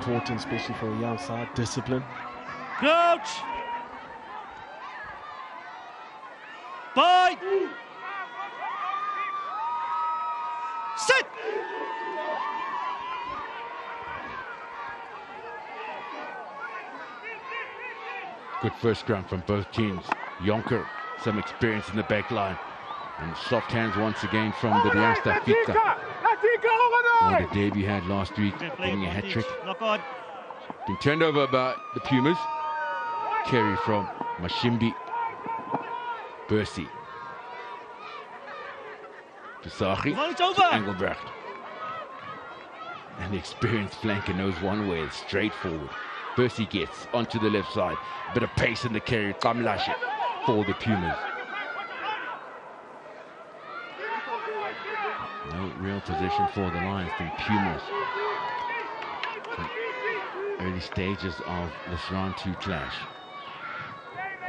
important, especially for a young side. Discipline. Crouch! Fight! Sit! Good first scrum from both teams. Jonker, some experience in the back line. And soft hands once again from the youngster Fika. On the debut had last week, getting a hat-trick. Been turned over by the Pumas. Currie from Mashimbi. Bursey. Pisachi to Engelbrecht. And the experienced flanker knows one way, it's straightforward. Bursey gets onto the left side. A bit of pace in the carry. Kamlashe for the Pumas. No real position for the Lions from Pumas. From early stages of this round 2 clash.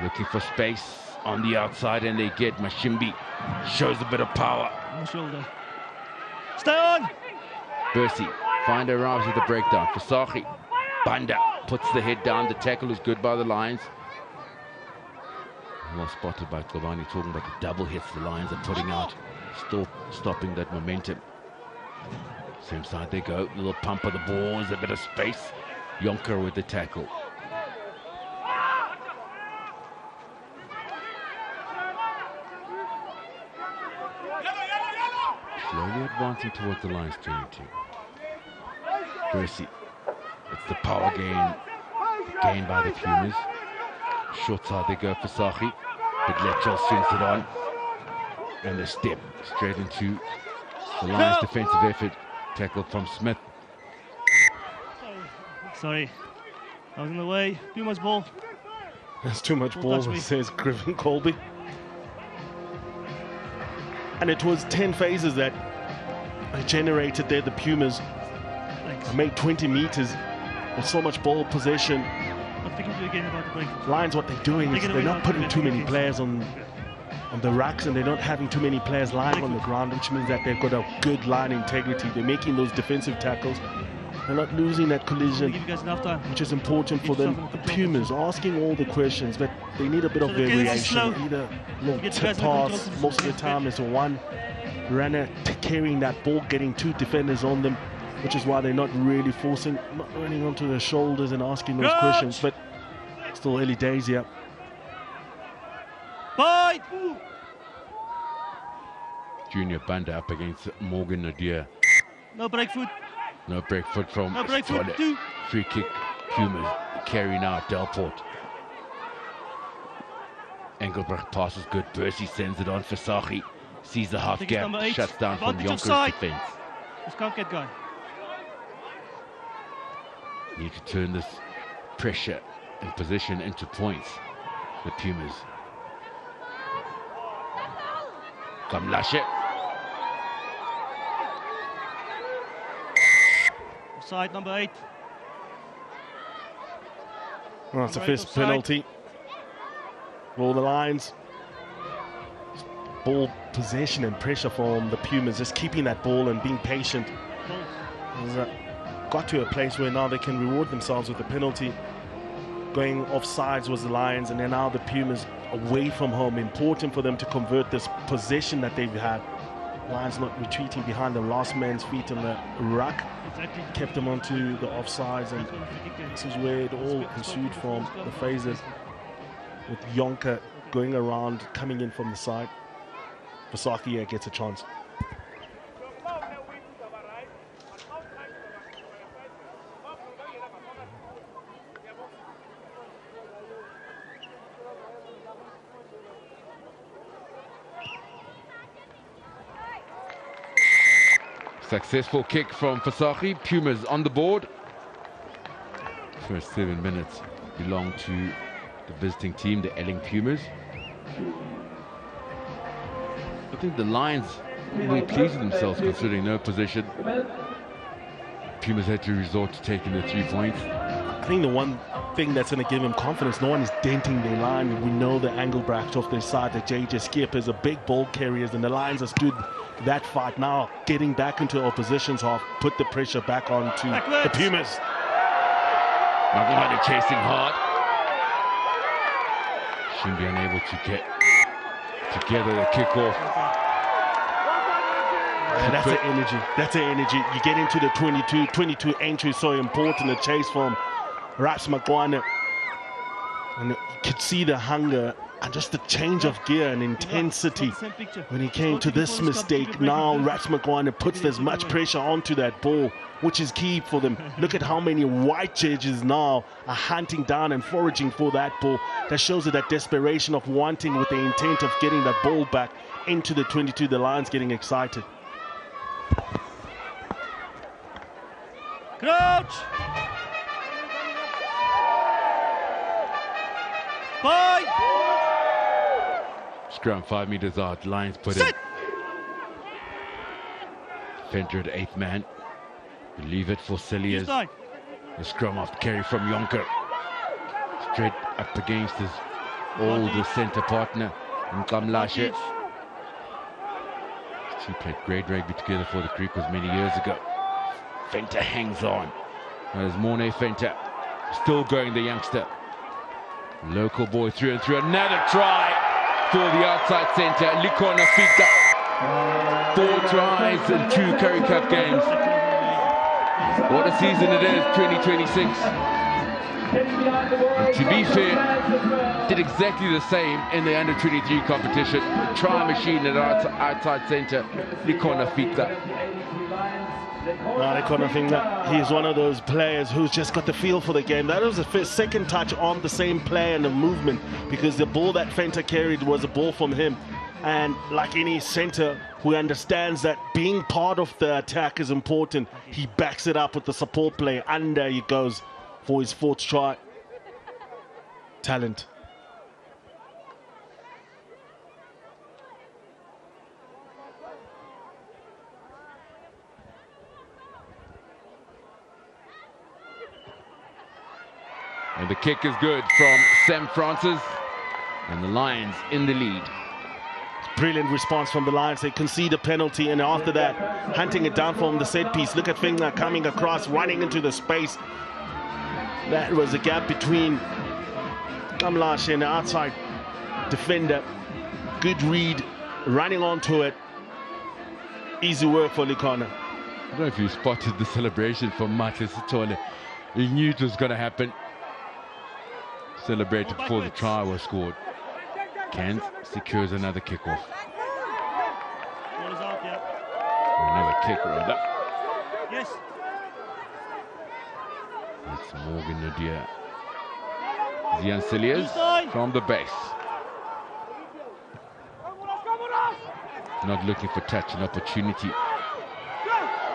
Looking for space on the outside, and they get Mashimbi. Shows a bit of power. Shoulder. Stay on! Bursey, find arrives at the breakdown. Fasachi, Banda puts the head down. The tackle is good by the Lions. Well spotted by Kavani, talking about the double hits the Lions are putting out. Still stopping that momentum. Same side they go. Little pump of the balls, a bit of space. Jonker with the tackle. Slowly advancing towards the Lions 22. Bursey. It's the power gain by the Pumas. Short side they go for Sachi. But Letchell swings it on. And the step straight into the Lions' defensive effort. Tackle from Smith. Sorry, I was in the way. Pumas ball. There's too much ball, says Griffin Colby. And it was 10 phases that generated there. The Pumas made 20 meters with so much ball possession. Lions, what they're doing is they're not putting too many players on the racks, and they're not having too many players lying on the ground, which means that they've got a good line integrity. They're making those defensive tackles. They're not losing that collision, which is important for them. The Pumas asking all the questions, but they need a bit of variation. Either tip pass, most of the time it's a one runner carrying that ball, getting 2 defenders on them, which is why they're not really forcing, not running onto their shoulders and asking those questions. But still early days here. Fight! Junior Banda up against Morgan Nadir. No break foot. No break foot from no break foot. Free kick. Pumas carry now Delport. Engelbrecht passes good. Bursey sends it on for Sachi. Sees the half gap. Shuts down from Jonker's defense. This can't get going. Need to turn this pressure and position into points. The Pumas. Kamlashe. Side number 8. Well, it's a first penalty. All the Lions. Ball possession and pressure from the Pumas, just keeping that ball and being patient. Got to a place where now they can reward themselves with a penalty. Going offsides was the Lions, and then now the Pumas away from home. Important for them to convert this possession that they've had. Lions not retreating behind the last man's feet on the ruck. Kept them onto the offsides, and this is where it all ensued from the phases, with Jonker going around, coming in from the side. Vasaki gets a chance. Successful kick from Fasachi. Pumas on the board. First 7 minutes belong to the visiting team, the Elling Pumas. I think the Lions really pleased with themselves considering no possession. Pumas had to resort to taking the 3 points. I think the one thing that's going to give him confidence, no one is denting their line. We know the Engelbrecht off their side, the JJ Skip is a big ball carriers, and the Lions have stood that fight. Now getting back into opposition's half, put the pressure back onto the Pumas. Magwani chasing hard. Shimbi unable to get together the kickoff. That's the energy. That's the energy. You get into the 22 entry is so important. The chase from Raps Magwana. And you could see the hunger and just the change of gear and intensity when he came to this mistake. Now Raps Magwana puts as much pressure onto that ball, which is key for them. Look at how many white judges now are hunting down and foraging for that ball. That shows you that desperation of wanting with the intent of getting that ball back into the 22. The Lions getting excited. Crouch! Bye! Scrum 5 meters out. Lions put Sit. in. Fender at 8th man. We leave it for Cilliers. The scrum off carry from Jonker. Straight up against his older centre partner, Nkamlashe. Two played grade rugby together for the Griquas many years ago. Fenter hangs on. There's Morne Fenter. Still going, the youngster. Local boy through and through. Another try for the outside centre. Likona Fika. 4 tries in 2 Currie Cup games. What a season it is, 2026. And to be fair, did exactly the same in the under-23 competition. Try machine at outside centre. Likona Fika. He's one of those players who's just got the feel for the game. That was the second touch on the same play and the movement, because the ball that Fenter carried was a ball from him. And like any centre who understands that being part of the attack is important, he backs it up with the support play. Under he goes for his 4th try. Talent. And the kick is good from Sam Francis, and the Lions in the lead. Brilliant response from the Lions. They concede a penalty, and after that, hunting it down from the set piece. Look at Finger coming across, running into the space. That was a gap between Kamlash and the outside defender. Good read, running onto it. Easy work for Likona. I don't know if you spotted the celebration from Matis Sitole. He knew it was going to happen. Celebrated before the try was scored. Cairns secures another kickoff. Another kick rather. Yes. It's Morgan Nadir. Zian Cilliers from the base. Not looking for touch and opportunity.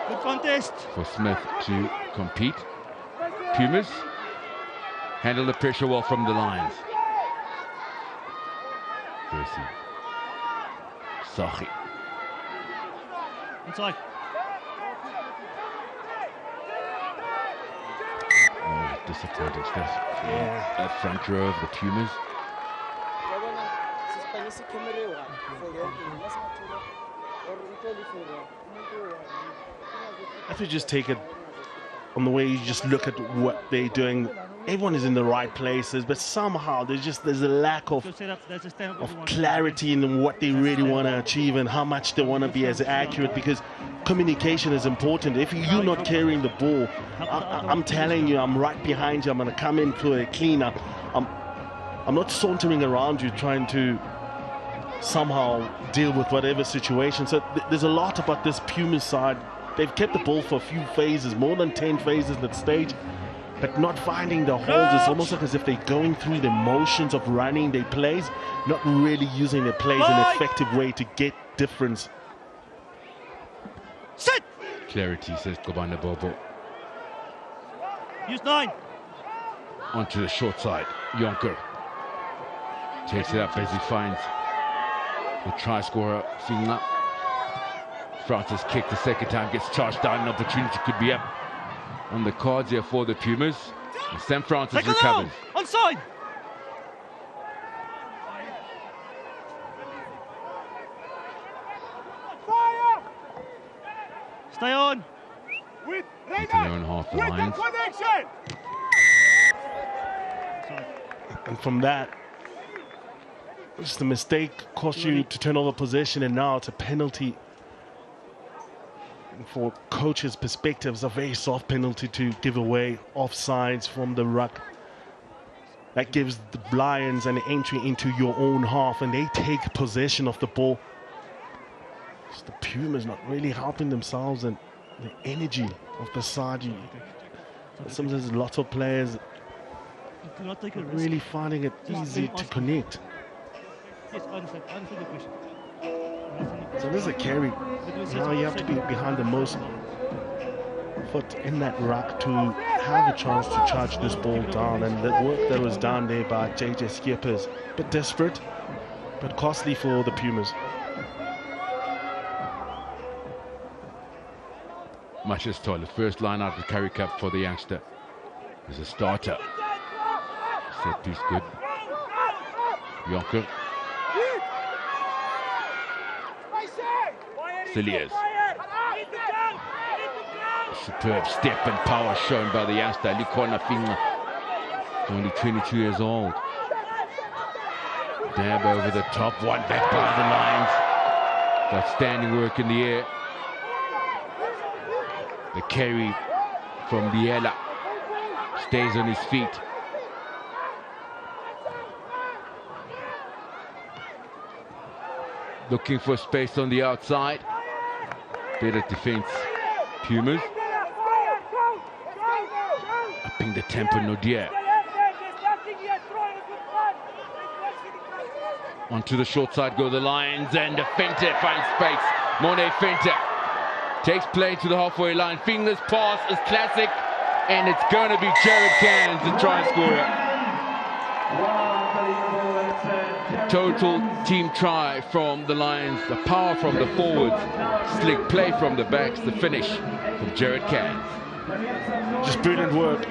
Good contest. For Smith to compete. Pumas handle the pressure well from the Lions. Percy. Sachi. Inside. Oh, disappointing stuff. Yeah. That front row of the Pumas. I have to just take it on the way you just look at what they're doing. Everyone is in the right places, but somehow there's a lack of clarity in what they really want to achieve and how much they want to be as accurate, because communication is important. If you're not carrying the ball, I'm telling you, I'm right behind you. I'm going to come in for a cleanup. I'm not sauntering around you trying to somehow deal with whatever situation. So there's a lot about this Pumas side. They've kept the ball for a few phases, more than 10 phases at that stage, but not finding the holes. It's almost like as if they're going through the motions of running their plays, not really using their plays in an effective way to get difference. Sit! Clarity, says Kobana Bobo. Use 9. Onto the short side. Jonker takes it up as he finds the try scorer, Finga. Francis kicked the second time, gets charged down. An opportunity could be up on the cards here for the Pumas. And Sam Francis recovers. Onside. Stay on. Into their own half the Lions. And from that, just a mistake cost you to turn over possession, and now it's a penalty. For coach's perspective, it's a very soft penalty to give away offsides from the ruck. That gives the Lions an entry into your own half, and they take possession of the ball. Just the Pumas not really helping themselves, and the energy of the side. Sometimes lots of players not really finding it easy to connect. Yes, answer the question. So there's a carry. Now you have to be behind the most foot in that ruck to have a chance to charge this ball down. And the work that was done there by JJ Skippers, a bit desperate, but costly for the Pumas. Much as told, the first line out of the Currie Cup for the youngster is a starter. Set piece good. Jonker. Cilliers. Superb step and power shown by the youngster, Likona Finga. Only 22 years old. Dab over the top, one back by the Lions. Outstanding work in the air. The carry from Liela stays on his feet. Looking for space on the outside. Better defense, Pumas. Upping the tempo, Nodia. Onto the short side go the Lions, and the Fenter finds space. Monet Fenter takes play to the halfway line. Finger's pass is classic, and it's going to be Jared Cairns, the try scorer. Total team try from the Lions. The power from the forwards, slick play from the backs, the finish from Jared Cairns. Just brilliant work.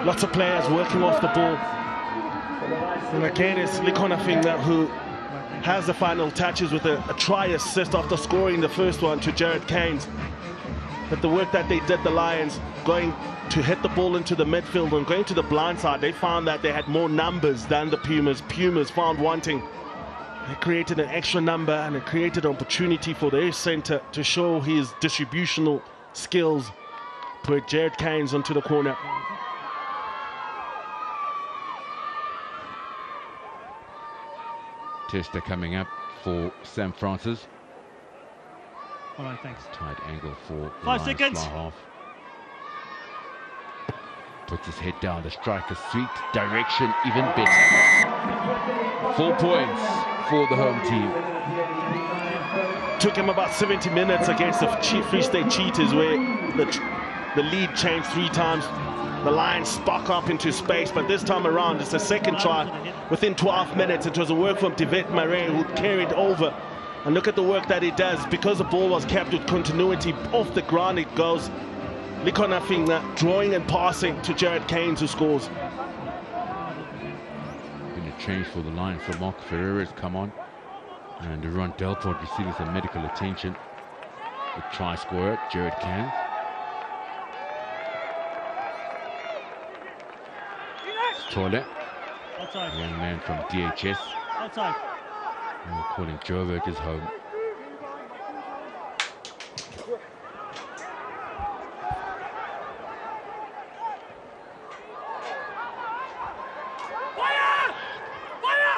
Lots of players working off the ball. And again, it's Likona Finga who has the final touches with a try assist after scoring the first one to Jared Cairns. But the work that they did, the Lions, going to hit the ball into the midfield and going to the blind side, they found that they had more numbers than the Pumas. Pumas found wanting. They created an extra number, and it created an opportunity for their centre to show his distributional skills. Put Jared Cairns onto the corner. Tester coming up for Sam Francis. All right, thanks. Tight angle for 5 seconds. Half. Puts his head down, the striker sweet, direction even better. 4 points for the home team. Took him about 70 minutes against the Free State Cheetahs, where the lead changed 3 times. The Lions spark up into space, but this time around it's a second try. Within 12 minutes, it was a work from Devet Marais who carried over. And look at the work that he does. Because the ball was kept with continuity off the ground, it goes. Likona Finga drawing and passing to Jared Cairns, who scores. Been a change for the Lions. So Mark Ferreira has come on, and Ron Delport receiving some medical attention. The try scorer, Jared Cairns. Toilet, young man from DHS. Outside. And we're calling Joburg his home.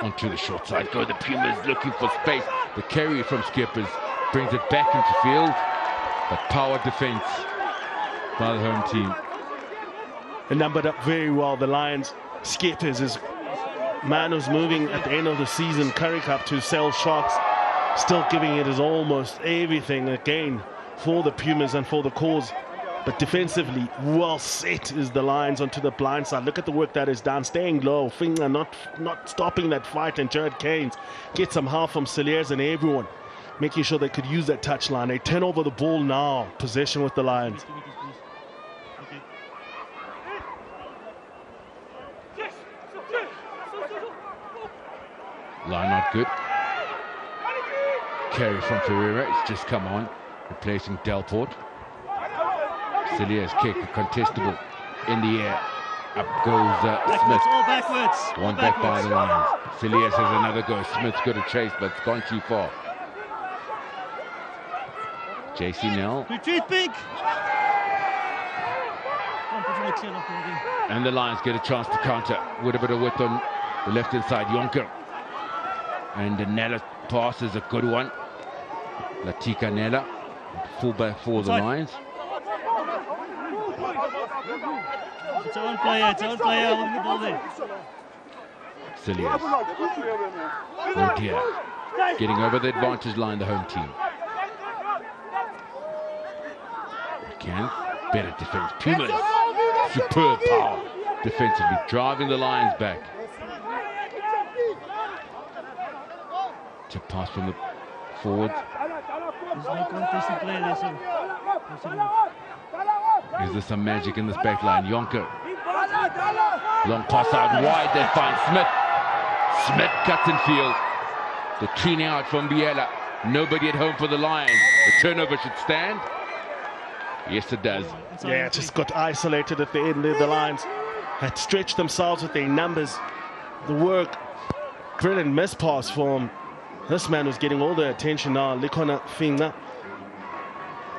Onto the short side go the Pumas, looking for space. The carry from Skippers brings it back into field. The power defense by the home team. And numbered up very well. The Lions. Skippers is man who's moving at the end of the season Currie Cup to sell Sharks, still giving it his almost everything again for the Pumas and for the cause. But defensively, well set is the Lions onto the blind side. Look at the work that is done, staying low, Finger not stopping that fight, and Jared Cairns gets some help from Cilliers and everyone, making sure they could use that touchline. They turn over the ball now, possession with the Lions. Line not good. Carry from Ferreira, it's just come on, replacing Delport. Cilliers kick, contestable in the air. Up goes Smith. All backwards. One back by the Lions. Silias has another go. Smith's got a chase, but it's gone too far. JC Nell. Retreat big. And the Lions get a chance to counter with a bit of width on the left-hand side. Jonker. And the Nella pass is a good one. Latika Nella, fullback for the Lions. It's own player, holding the ball there. Silias. Oh dear. Getting over the advantage line, the home team. Again, better defense. Pumas, superb power defensively, driving the Lions back. To pass from the forward. There's no contested play there, so. Is there some magic in this back line? Jonker. Long pass out wide, they find Smith. Smith cuts in field. The cleaning out from Biela. Nobody at home for the Lions. The turnover should stand. Yes, it does. Yeah, just got isolated at the end there. The Lions had stretched themselves with their numbers. The work, brilliant miss pass from this man was getting all the attention now. Likona finger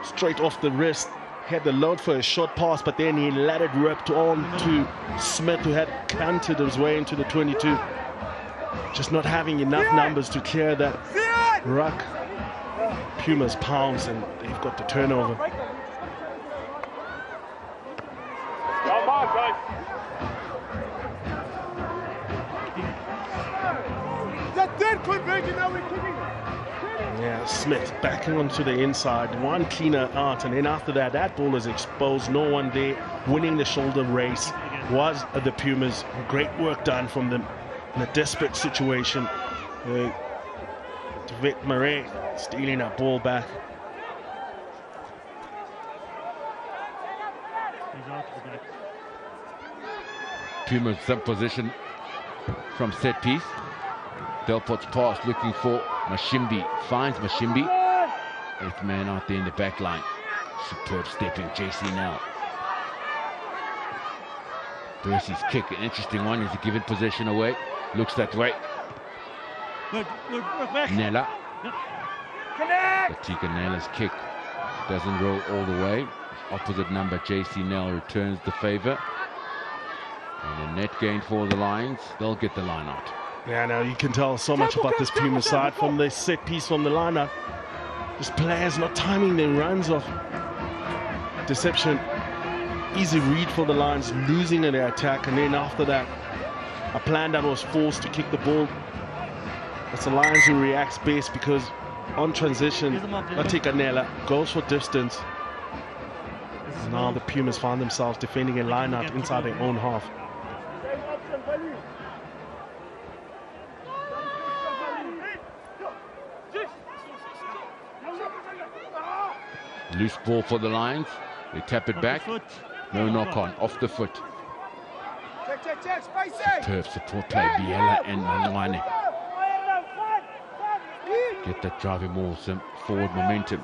straight off the wrist. Had the load for a short pass, but then he let it rip on to Smith, who had canted his way into the 22. Just not having enough numbers to clear that ruck. Pumas pounce and they've got the turnover. Yeah, Smith backing onto the inside, one cleaner out, and then after that, that ball is exposed, no one there. Winning the shoulder race was the Pumas. Great work done from them in a desperate situation. Vic Murray stealing that ball back. Pumas some position from set piece. Delport's pass looking for Mashimbi. Finds Mashimbi. Eighth man out there in the back line. Superb stepping, JC now. Bercy's kick, an interesting one. Is he giving possession away? Looks that way. Nella. Latika Nella's kick doesn't roll all the way. Opposite number, JC Nell returns the favor. And a net gain for the Lions. They'll get the line out. Yeah, now you can tell so much about this Puma side from the set piece from the lineup. Just players not timing their runs off. Deception, easy read for the Lions, losing in their attack, and then after that, a plan that was forced to kick the ball. It's the Lions who reacts best because on transition, Latika Nella goes for distance. Now the Pumas find themselves defending a line-out inside their own half. Loose ball for the Lions. They tap it back. No knock on. Off the foot. Superb support play. Biela and Mangwane. Get that driving ball, some forward momentum.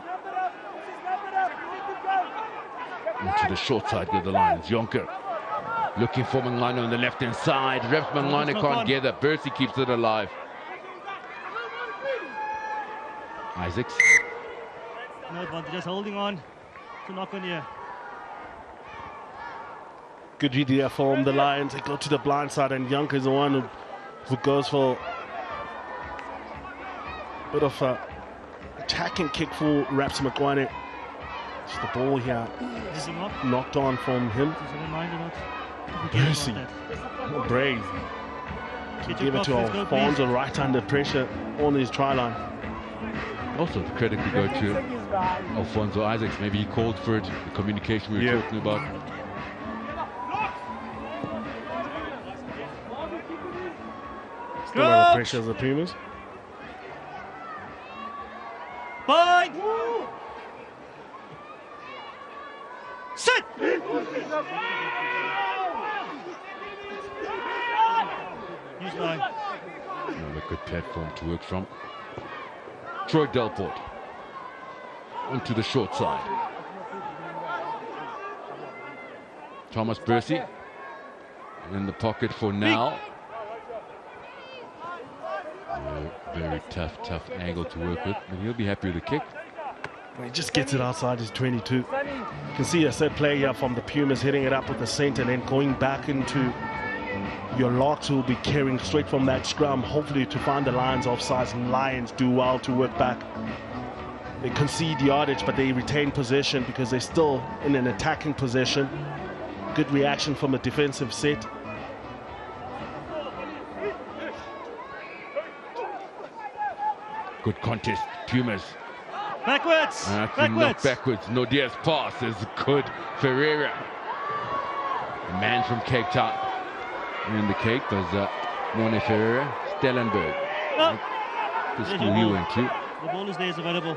Into the short side of the Lions. Jonker looking for Mangwane on the left hand side. Refs Mangwane can't get it. Bercy keeps it alive. Isaacs. No advantage, just holding on to knock on here. Good read there from the Lions. They go to the blind side, and Jonker is the one who goes for a bit of a attacking kick for Raps Mangwane. It's the ball here knocked on from him. Bercy, brave. To give it to Alfonso right under pressure on his try line. Also, the credit could go to Alfonso Isaacs. Maybe he called for it, the communication we were talking about. Still under pressure as the Pumas. Fine! Set! Use line. Another good platform to work from. Troy Delport onto the short side. Thomas Bercy in the pocket for now. Very tough angle to work with, but he'll be happy with the kick. He just gets it outside his 22. You can see a set play here from the Pumas hitting it up with the centre and then going back into your locks, who will be carrying straight from that scrum, hopefully to find the Lions offsides. Lions do well to work back. They concede yardage, but they retain possession because they're still in an attacking position. Good reaction from a defensive set. Good contest, Pumas. Backwards! Not backwards. No Diaz pass is good. Ferreira. The man from Cape Town. In the Cape was Mone Ferreira. Stellenberg. The school he went to. The ball is there, is available.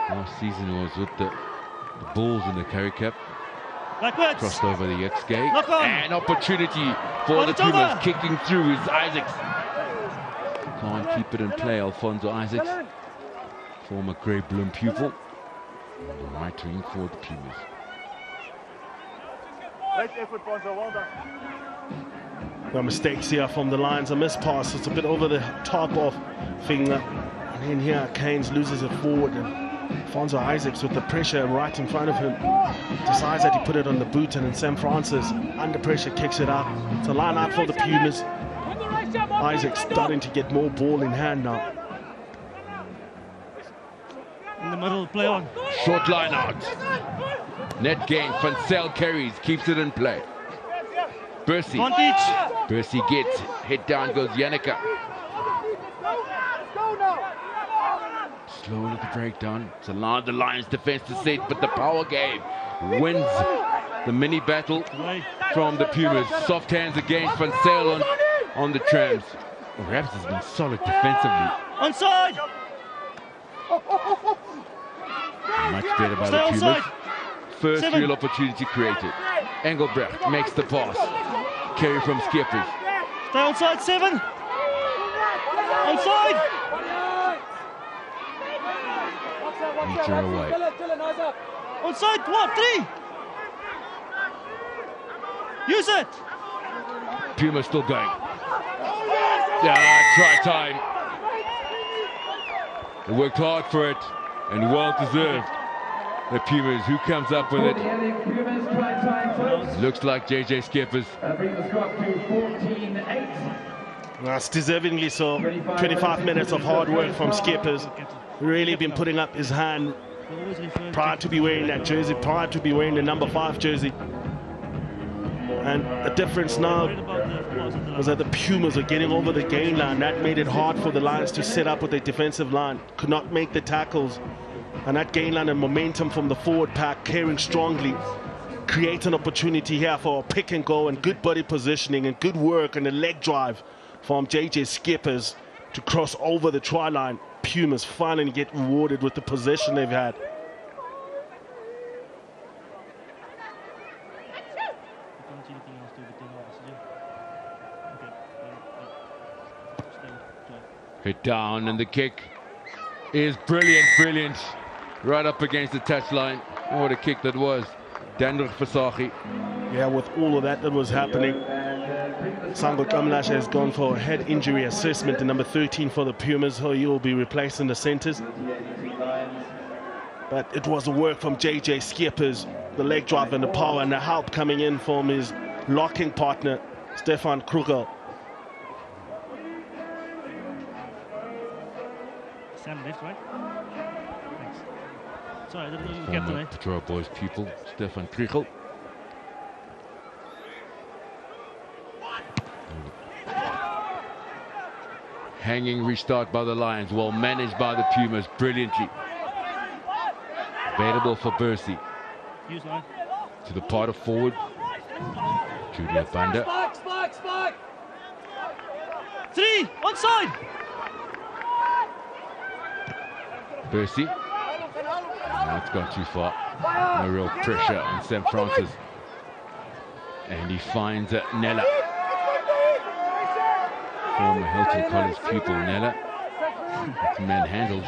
Last season was with the Bulls in the Currie Cup. Backwards! Crossed over the X-Gate. And opportunity for the Pumas. Kicking through is Isaacs. Can't keep it in play, Alfonso Isaacs. Former Grey Bloom pupil. On the right wing for the Pumas. No mistakes here from the Lions. A missed pass. It's a bit over the top of Finger. And then here, Keynes loses it forward. And Alfonso Isaacs, with the pressure right in front of him, decides that he put it on the boot. And then Sam Francis, under pressure, kicks it out. It's a line out for the Pumas. Isaacs starting to get more ball in hand now. In the middle, play on. Short line out. Net gain. Fansel carries, keeps it in play. Bercy. Bercy gets. Head down goes Yannicka. Slow little breakdown. It's allowed the Lions defense to set, but the power game wins the mini battle from the Pumas. Soft hands again. Fansel on the trams. Raps has been solid defensively. Onside! Much better by the Pumas. First real opportunity created. Engelbrecht makes the pass. Carry from Skippers. Stay onside, 7. Onside! Meter away. Onside, what? 3! Use it! Puma still going. Try time. They worked hard for it and well deserved. The Pumas, who comes up with it? Looks like JJ Skippers. That's deservingly so. 25 minutes of hard work from Skippers. Really been putting up his hand. Proud to be wearing that jersey, proud to be wearing the number 5 jersey. And the difference now was that the Pumas are getting over the gain line. That made it hard for the Lions to set up with their defensive line. Could not make the tackles. And that gain line and momentum from the forward pack carrying strongly creates an opportunity here for a pick and go and good body positioning and good work and a leg drive from JJ Skippers to cross over the try line. Pumas finally get rewarded with the possession they've had. Hit down and the kick is brilliant. Right up against the touchline. What a kick that was. Daniel Fasahi. Yeah, with all of that was happening, Sango Kamlashe has gone for a head injury assessment, the number 13 for the Pumas, who he will be replaced in the centres. But it was the work from JJ Skippers, the leg drive and the power and the help coming in from his locking partner, Stefan Krugel. Sam left, right? Thanks. Sorry, I didn't know you were captain, eh? Patrol Boys pupil, Stefan Krugel. Hanging restart by the Lions, well managed by the Pumas brilliantly. Available for Bercy. To the part of forward. Julia Banda. 3, onside! Bercy. That's gone too far. No real pressure on Sam Francis. And he finds Nella. Former Hilton College pupil Nella. That's manhandled.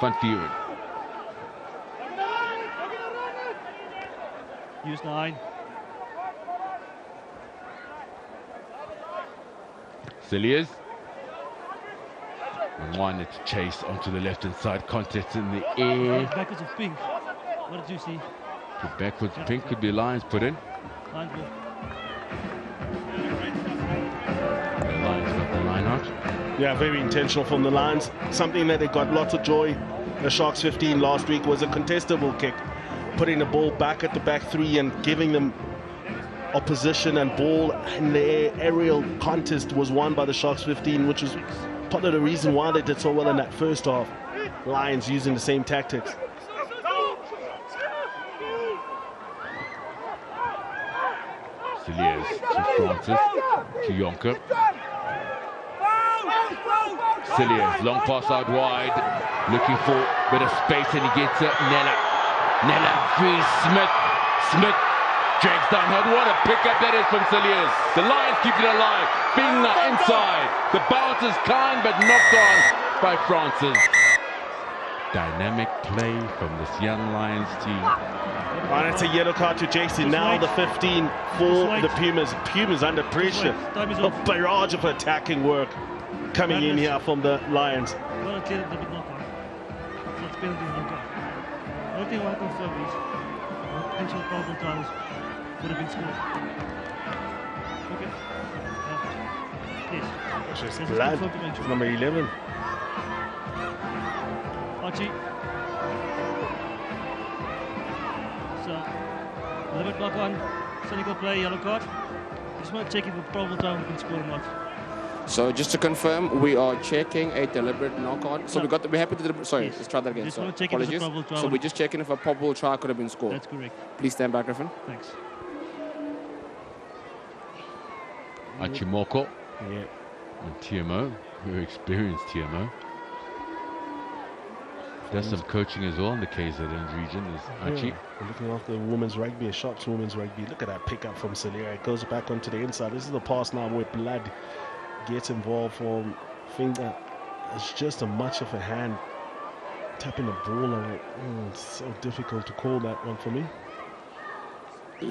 Van Vuren. Use 9. Cilliers. And wanted to chase onto the left-hand side. Contest in the air. Backwards of pink. What did you see? Backwards pink could be Lions put in. Lions ball. The Lions got the line out. Yeah, very intentional from the Lions. Something that they got lots of joy. The Sharks 15 last week was a contestable kick, putting the ball back at the back three and giving them opposition and ball, and the aerial contest was won by the Sharks 15, which was part of the reason why they did so well in that first half. Lions using the same tactics. Cilliers to Francis, to Jonker. Cilliers, long pass out wide, looking for a bit of space, and he gets it. Nella frees Smith. Smith drags down hard. What a pickup that is from Cilliers. The Lions keep it alive. Finger inside. The bounce is kind, but knocked on by Francis. Dynamic play from this young Lions team. And it's a yellow card to JC. Now the 15 for the Pumas. Pumas under pressure. A barrage of attacking work coming in here from the Lions. Well, it's a bit knock-on. It's penalty knock-on. The only thing I want to confirm is potential probable tries would have been scored. Okay. Yes. Just There's blood. a confirmed dimension. Number 11. Archie. So, a little bit knock-on. Cynical play, yellow card. Just want to check if the probable try would have been scored or not. So just to confirm, we are checking a deliberate knock-on. So No. we're happy to sorry, Yes. let's try that again. Just So want to check if apologies. it's a probable try So would- we're just checking if a probable try could have been scored. That's correct. Please stand by, Griffin. Thanks. Achimoko Yeah. and TMO, very experienced TMO. Does some coaching as well in the KZN region is Achi. Yeah. Looking after the women's rugby, Sharks women's rugby. Look at that pickup from Celia. It goes back onto the inside. This is the pass now where Blood gets involved from finger. It's just a much of a hand tapping the ball on it. It's so difficult to call that one for me.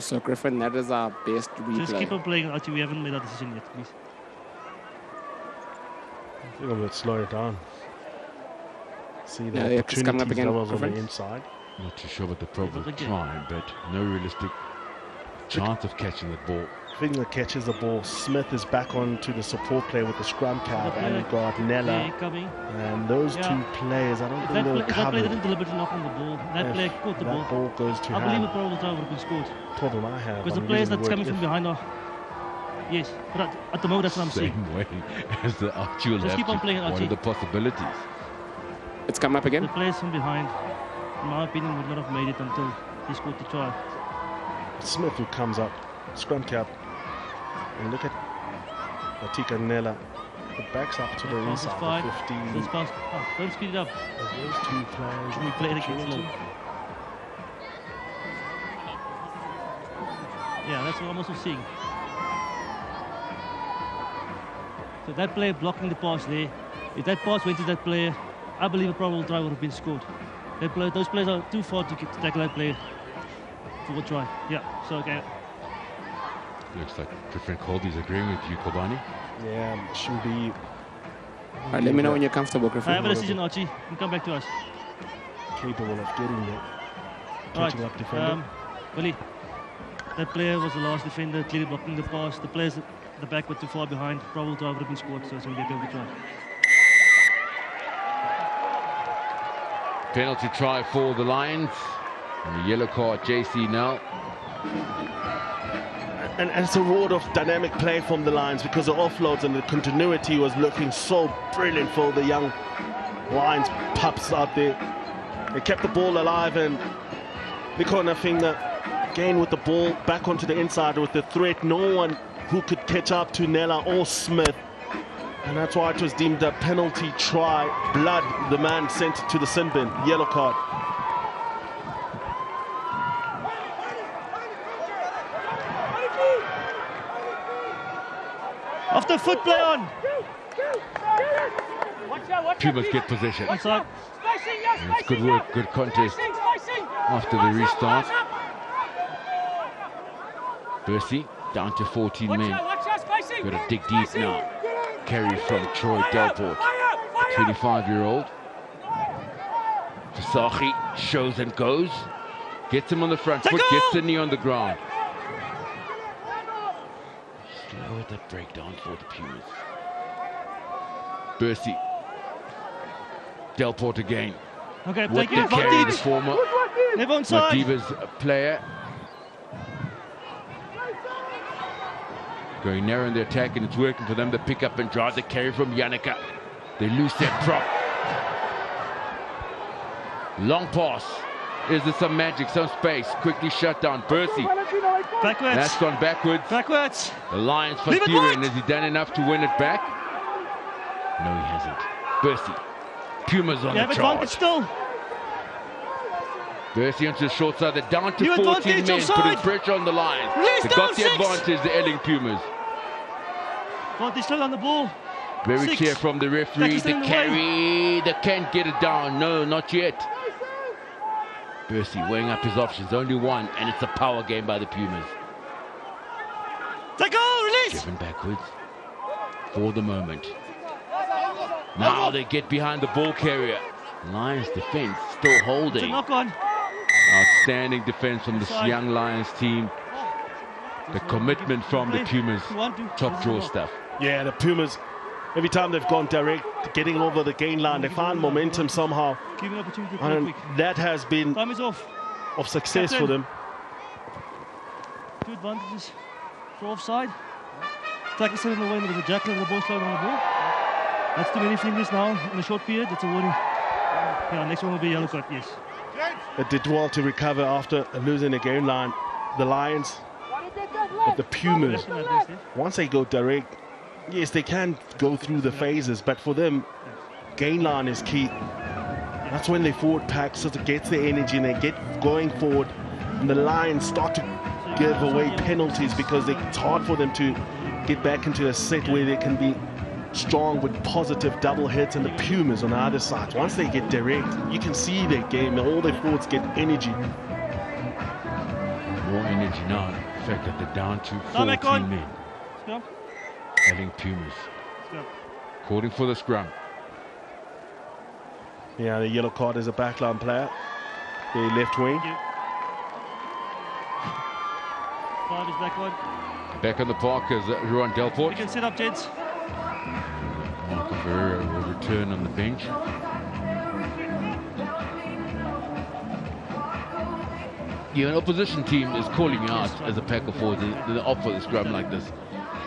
So Griffin, that is our best Just keep replay. on playing, Archie. We haven't made our decision yet, please. I think I'm going to slow it down. See the Yeah, it's coming up opportunities again, that was on the Griffin. inside. Not too sure about the probable but again- try, but no realistic chance of catching the ball. Finger catches the ball. Smith is back onto the support play with the scrum cap, and we've got Nella. Yeah, coming. And those Yeah. two players, I don't If think that, they were if that player covered. didn't deliberately knock on the ball, that If player caught the that ball, ball goes to I believe a hand. probable try would have been scored. Problem I have. Because the I'm players using that's the coming word from if. behind are... Yes, but at the moment that's what I'm seeing. Same way as the Archie will Just have keep on to. playing, One Archie. of the possibilities. It's coming up The again. players from behind, in my opinion, would not have made it until he scored the try. Smith who comes up, scrum cap, and look at Atika Nella. It backs up to the Pass is inside, fine. the 15. This pass, don't speed it up. As those two players. We play it against opportunity. slow. Yeah, that's what I'm also seeing. So that player blocking the pass there, if that pass went to that player, I believe a probable try would have been scored. Those players are too far to tackle that player for a try. Yeah, so okay. Looks like Griffin Colby's agreeing with you, Kobani. Yeah, should be. All right, let me know when you're comfortable, I Griffin. have a decision, Archie. You can come back to us. Capable of getting there. Right, Catching up defender. Willie, that player was the last defender, clearly blocking the pass. The players at the back were too far behind. Probable try would have been scored, so it's going to be a penalty try. Penalty try for the Lions. And the yellow card, JC now. And it's a reward of dynamic play from the Lions because the offloads and the continuity was looking so brilliant for the young Lions pups out there. They kept the ball alive, and Nikona Finger again with the ball back onto the inside with the threat. No one who could catch up to Nella or Smith. And that's why it was deemed a penalty try. Blood, the man sent to the sin bin. Yellow card. Off the foot play on! Pumas get possession. Onside. And it's good work, good contest after the restart. Bercy down to 14 men. Got to dig deep now. carry from Troy Delport, 25-year-old. Visagie shows and goes. Gets him on the front foot, gets the knee on the ground. Slow at that breakdown for the Pumas. Bursey. Delport again. Okay, With take the it. carry, the former Never on side. Madiba's player. Going narrow in the attack, and it's working for them. The pick up and drive the carry from Yannicka. They lose that prop. Long pass. Is there some magic, some space? Quickly shut down. Bursey. Backwards. That's gone backwards. Backwards. The Lions for Leave it Currie, wide. and has he done enough to win it back? No, he hasn't. Bursey. Pumas on You have the advantage charge. still. Bursey onto the short side. They're down to You 14 advantage men, offside. putting pressure on the Lions. Release They down got the 6. advantage, the Elling Pumas. Advantage still on the ball. Very 6. clear from the referee. Jackson The in the carry. They can't get it down. No, not yet. Bursey weighing up his options. Only one, and it's a power game by the Pumas. Take goal, release. Driven backwards for the moment. Now they get behind the ball carrier. Lions defense still It's a holding. knock on. Outstanding defense from this young Lions team. The commitment from the Pumas. Top draw stuff. Yeah, the Pumas, every time they've gone direct, getting over the gain line, they find momentum somehow. Give me an opportunity to And quick. that has been Time is off. of success Captain. for them. 2 advantages for offside. Tackle still in the way, there was a jackal and the ball slide on the ball. That's too many fingers now in a short period. That's a warning. Yeah, next one will be yellow card, yes. It did well to recover after losing the game line. The Lions, but the Pumas, once they go direct, yes, they can go through the phases, but for them, gain line is key. That's when they forward pack sort of gets their energy and they get going forward, and the Lions start to give away penalties because it's hard for them to get back into a set where they can be strong with positive double hits, and the Pumas on the other side, once they get direct, you can see their game, all their forwards get energy. More energy now. In fact, that they're down to Time 14 men. Scrum. Elling Pumas. Scrum. Calling for the scrum. Yeah, the yellow card is a backline player, the left wing. Thank you. 5 is backward. Back on the park is Ruan We Delport. can set up, gents. Marco Ferreira will return on the bench. Yeah, an opposition team is calling you out as a pack of forwards. They opt for the scrum like this.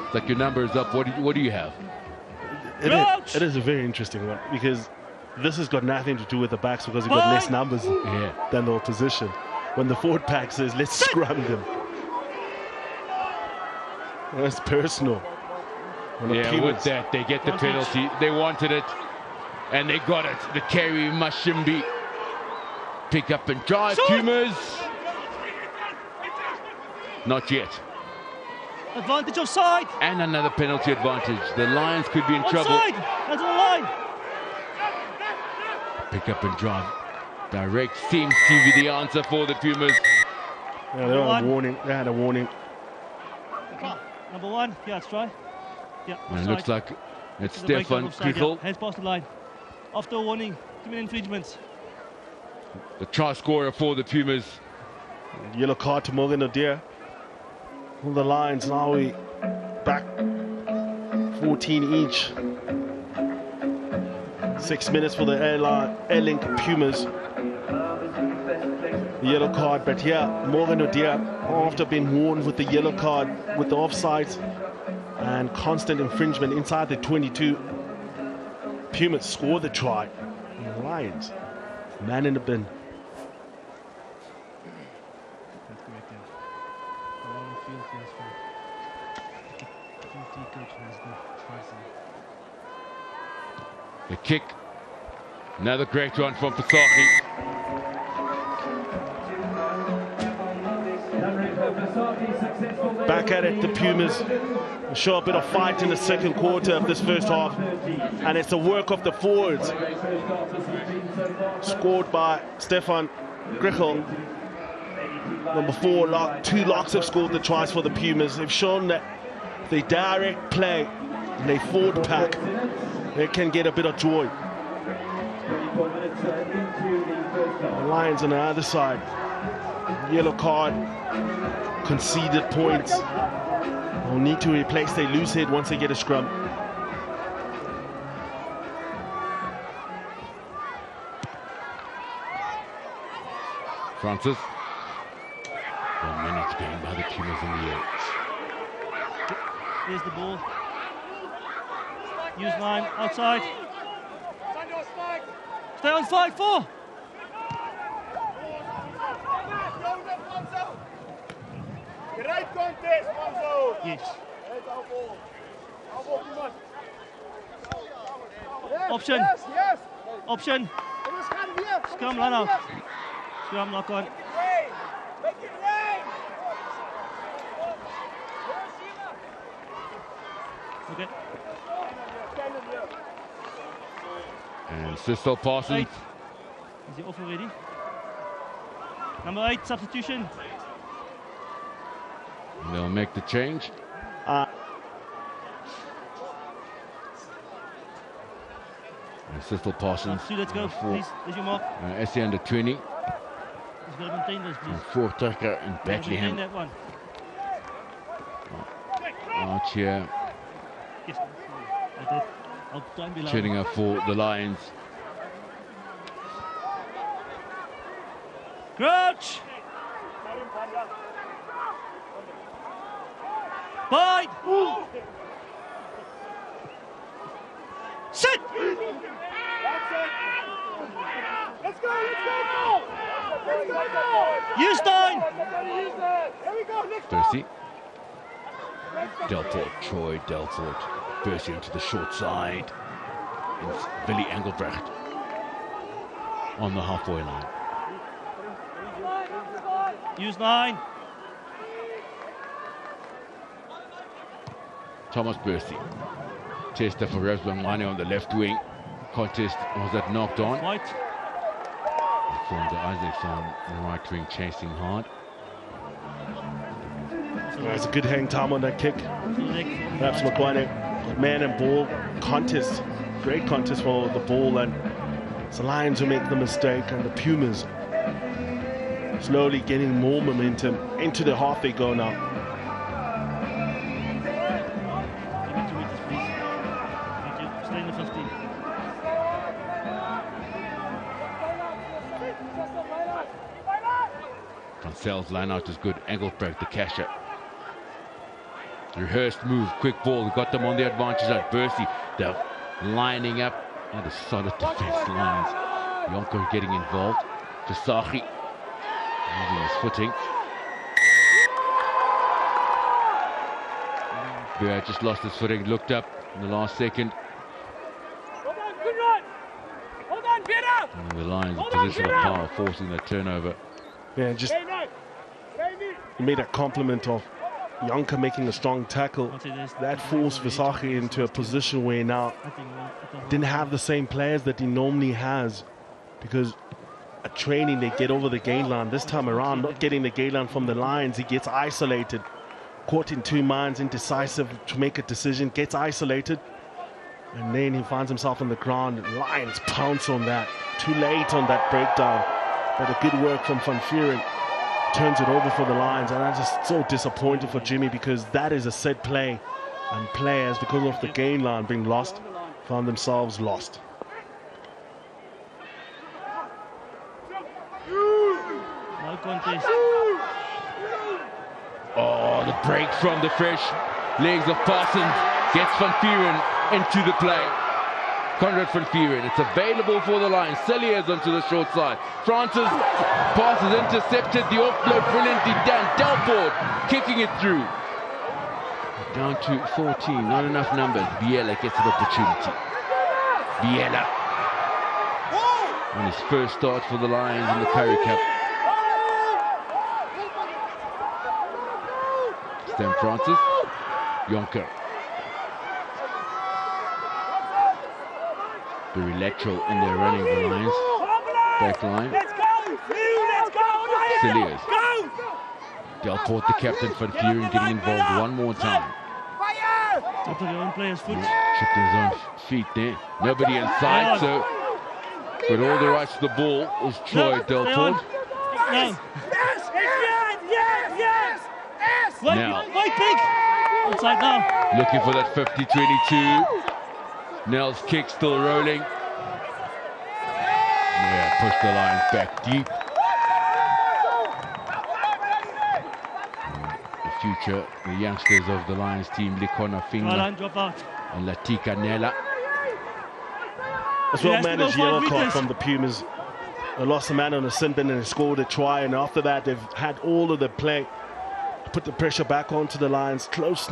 It's like your number is up. What do you have? It is a very interesting one because this has got nothing to do with the backs because we've got less numbers than the opposition. When the forward pack says, let's scrum them. Well, it's personal. When the Yeah, Pumas- with that, they get the penalty. They wanted it, and they got it. The carry, Mashimbi. Pick up and drive, Pumas. Not yet. Advantage offside. And another penalty advantage. The Lions could be in trouble. Offside. That's on the line. Pick up and drive. Direct seems to be the answer for the Pumas. Yeah, they had a warning. They had a warning. Number 1. Yeah, it's try. Yeah, And it offside. looks like it's There's a breakdown Stefan offside, Krickel. yeah. Hands past the line. After a warning, too many infringements. The try scorer for the Pumas. Yellow card to Morgan O'Dear. All the Lions now we back 14 each. 6 minutes for the Airlink Pumas. The yellow card, but here Morgan O'Dear, after being warned with the yellow card with the offsides and constant infringement inside the 22, Pumas score the try. And the Lions, man in the bin. That's correct, yeah. Along the field, yes, the coach has the pricing. The kick. Another great one from Visagie. Back at it, the Pumas show a bit of fight in the second quarter of this first half, and it's the work of the forwards. Scored by Stefan Krickel. Number 4, 2 locks have scored the tries for the Pumas. They've shown that they direct play and they forward pack, they can get a bit of joy. The Lions on the other side, yellow card, conceded points. They'll need to replace their loose head once they get a scrum. Francis. 1 minute gained by the Pumas in the air. Here's the ball. Use line outside. Stay on 5-4. Yes. Option. Option. Scrum line out. Scrum knock on. Okay. And Cecil Parsons. 8. Is he off already? Number 8, substitution. And they'll make the change. And Cecil Parsons. 2, let's go. Please, there's your mark. SC under 20. He's got to maintain those, please. And fourth tacker in Maintain Bethlehem. that one. Out here, Yes. I did. I'll try and be loud. tuning up for the Lions. Crouch! Bite! Sit! Let's go! Use 9! Percy. Delport, Troy Delport. Percy into the short side. It's Billy Engelbrecht on the halfway line. Use 9. Thomas Percy. Tester for Resbangwane on the left wing. Contest, was that knocked on? White. From the Isaacs on the right wing, chasing hard. It's a good hang time on that kick. Perhaps Makwane, man and ball contest. Great contest for the ball, and it's the Lions who make the mistake, and the Pumas slowly getting more momentum. Into the half they go now. Give me 2 meters, please. Thank you. Stay in the 15. Cancell's line out is good. Engelbrecht, the casher. Rehearsed move, quick ball, got them on the advantage at Percy. They're lining up on the solid defense lines. Jonker getting involved. Visagie moving his footing. Bear just lost his footing, looked up in the last second. And the Lions in position of power, forcing the turnover. Yeah, just he made a compliment of Jonker making a strong tackle. That forced Visagie into a position where now didn't have the same players that he normally has, because at training they get over the gain line. This time around, not getting the gain line from the Lions, he gets isolated, caught in 2 minds, indecisive to make a decision, gets isolated, and then he finds himself on the ground. Lions pounce on that, too late on that breakdown, but a good work from Van Vuuren. Turns it over for the Lions, and I'm just so disappointed for Jimmy, because that is a set play, and players, because of the gain line being lost, found themselves lost. No contest. Oh, the break from the fresh legs of Parsons gets Van Vuuren into the play. Conrad Van Vuuren, it's available for the Lions. Celliers onto the short side. Francis passes intercepted, the offload brilliantly done. Delport kicking it through. Down to 14, not enough numbers. Biela gets an opportunity. Biela on his first start for the Lions in the Currie Cup. Stem Francis, Jonker. Very lateral in their running, the Lions. Back line. Cilliers. Delport, the captain, Van Vuuren getting involved one more time. Up to the own player's foot. Tripped his own feet there. Nobody inside, so but all the rights to the ball was Troy Delford. No. Yes! Now. White pig! Inside now. Looking for that 50-22. Nell's kick still rolling. Yeah, push the Lions back deep. The future, the youngsters of the Lions team, Likona Finga Drop out. and Latika Nela. As well managed yellow card from the Pumas. They lost a man on a sin bin and scored a try, and after that they've had all of the play to put the pressure back onto the Lions. Close.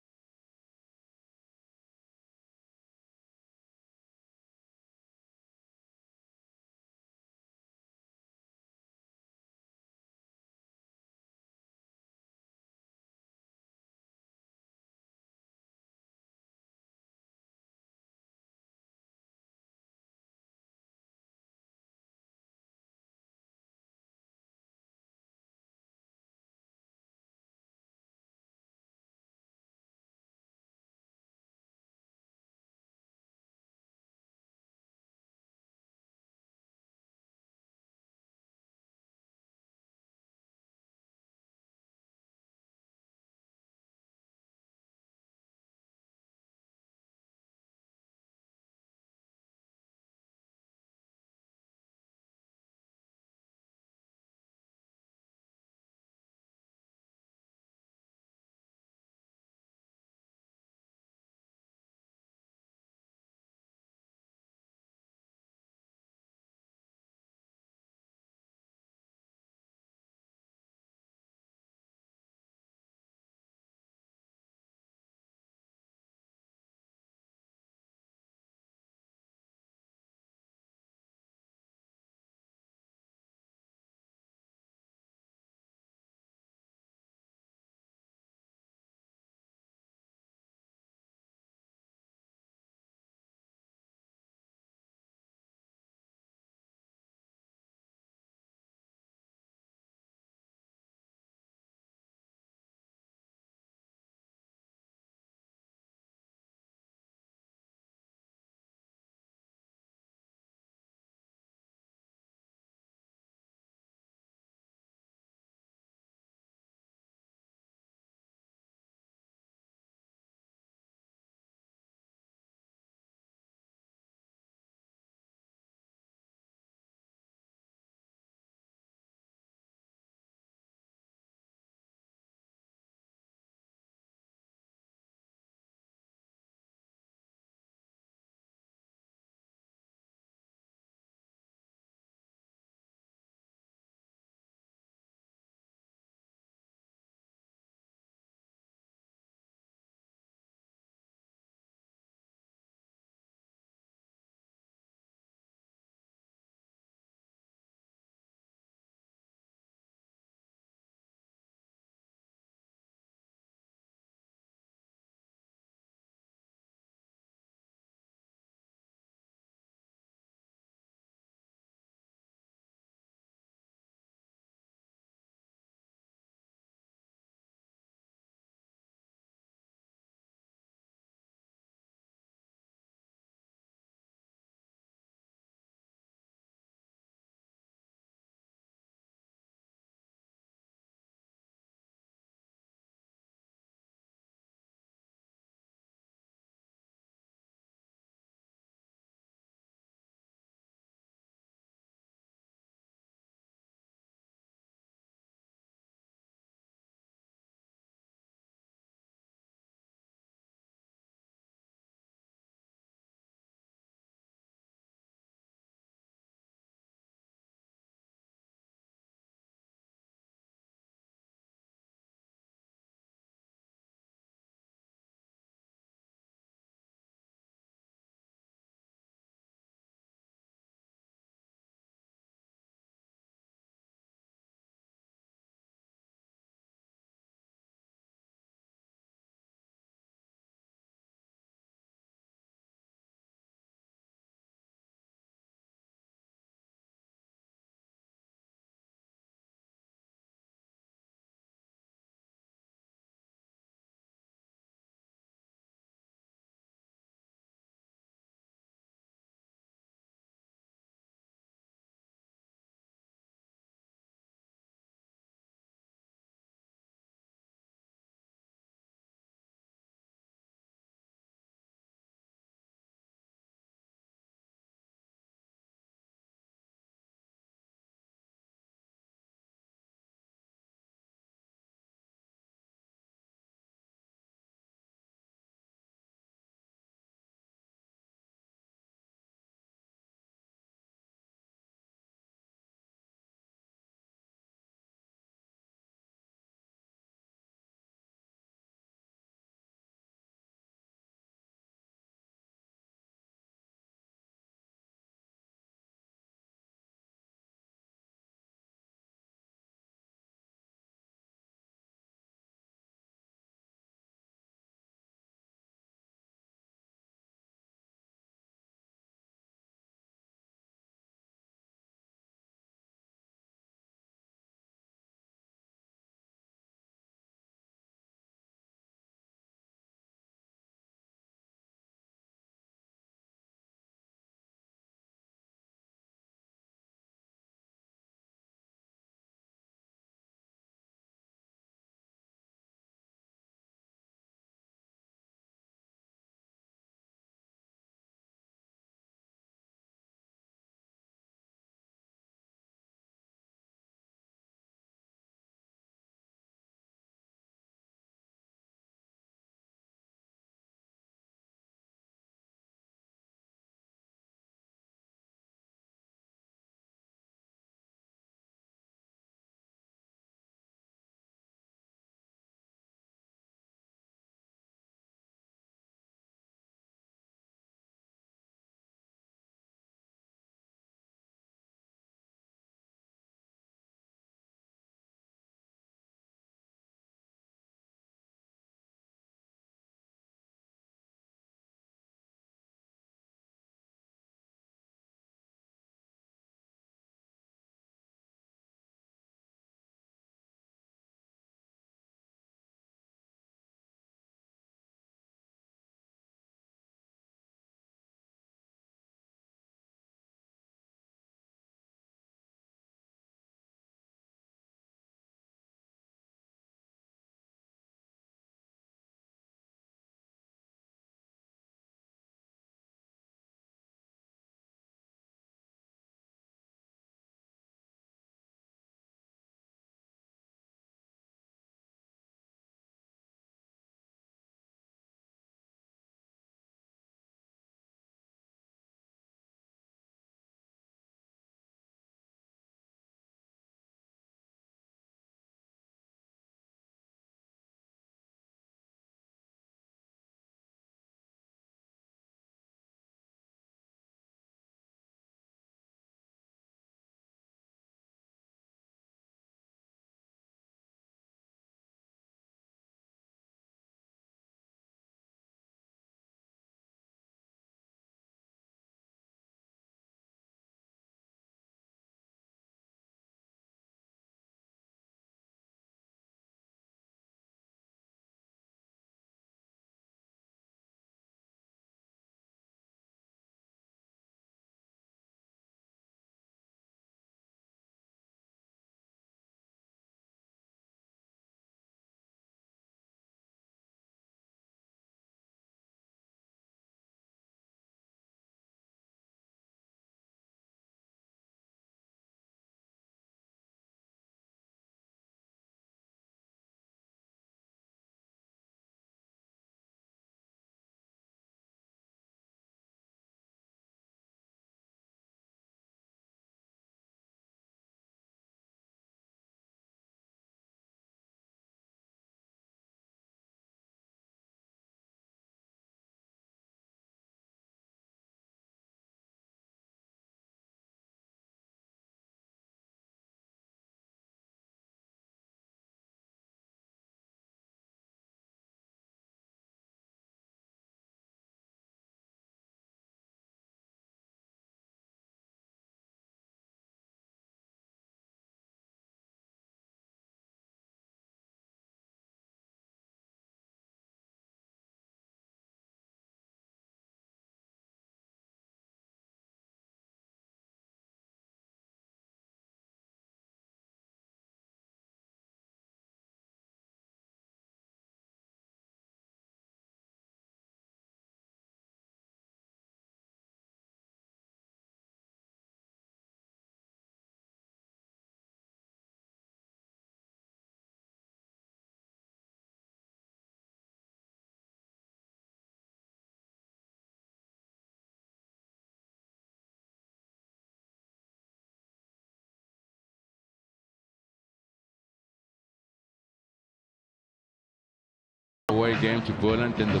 game to Boland, then the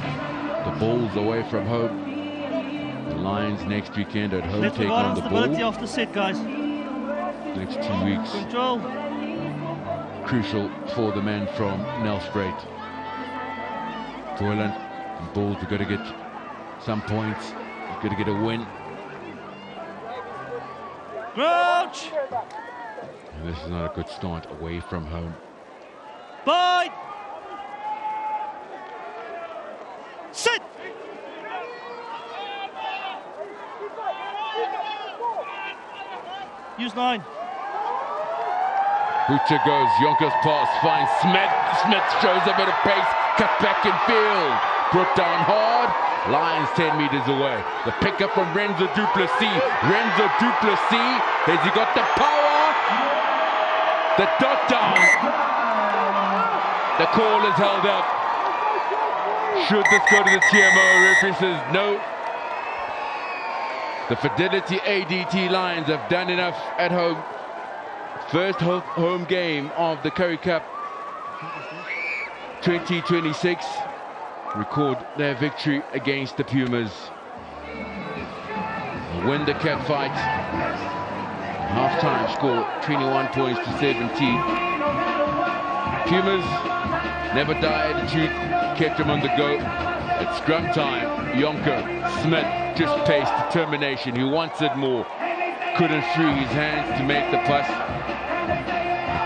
Bulls away from home. The Lions next weekend at home take on the Bulls. Stability off the set, guys. Next 2 weeks. Control. Crucial for the men from Nelspruit. Boland and Bulls have got to get some points. You've got to get a win. Crouch. And this is not a good start away from home. Bye. Sit. Use 9. Butcher goes, Yonkers pass, finds Smith. Smith shows a bit of pace, cut back in field. Brought down hard, Lions 10 meters away. The pickup from Renzo Duplessis. Renzo Duplessis, has he got the power? The dot down. The call is held up. Should this go to the TMO? Referee says no. The Fidelity ADT Lions have done enough at home. First home game of the Currie Cup 2026. Record their victory against the Pumas. Win the cat fight. Half-time score 21 points to 17. Pumas never die attitude, kept them on the go. At scrum time, Yonker, Smith, just pace, determination. He wants it more. Couldn't free his hands to make the pass.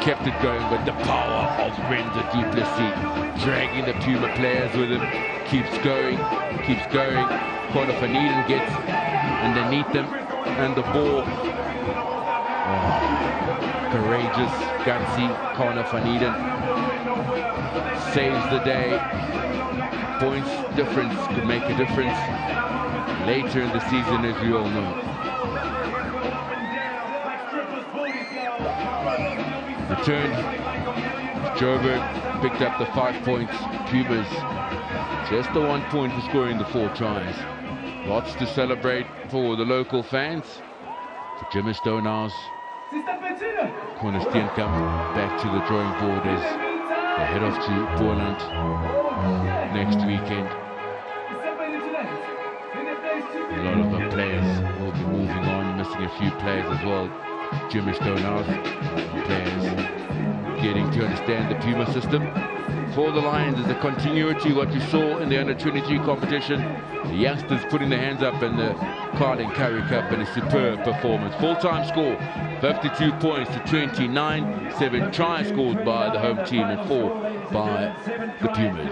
He kept it going, but the power of Renzo Duplessis, dragging the Puma players with him, keeps going. Corner van Eden gets underneath them, and the ball. Courageous, gutsy Corner van Eden saves the day. Points difference could make a difference later in the season, as we all know. Returned, Joburg picked up the 5 points. Pumas just the 1 point for scoring the 4 tries. Lots to celebrate for the local fans. For Jimmy Stonehouse, Corner Steenkamp back to the drawing board as they head off to Boland next weekend. A lot of the players will be moving on, missing a few players as well. Jimmy Stonehouse, players getting to understand the Puma system. For the Lions, is a continuity what you saw in the under-23 competition. The youngsters putting their hands up in the Carling Currie Cup in a superb performance. Full-time score, 52 points to 29, 7 tries scored by the home team and 4 by the Pumas.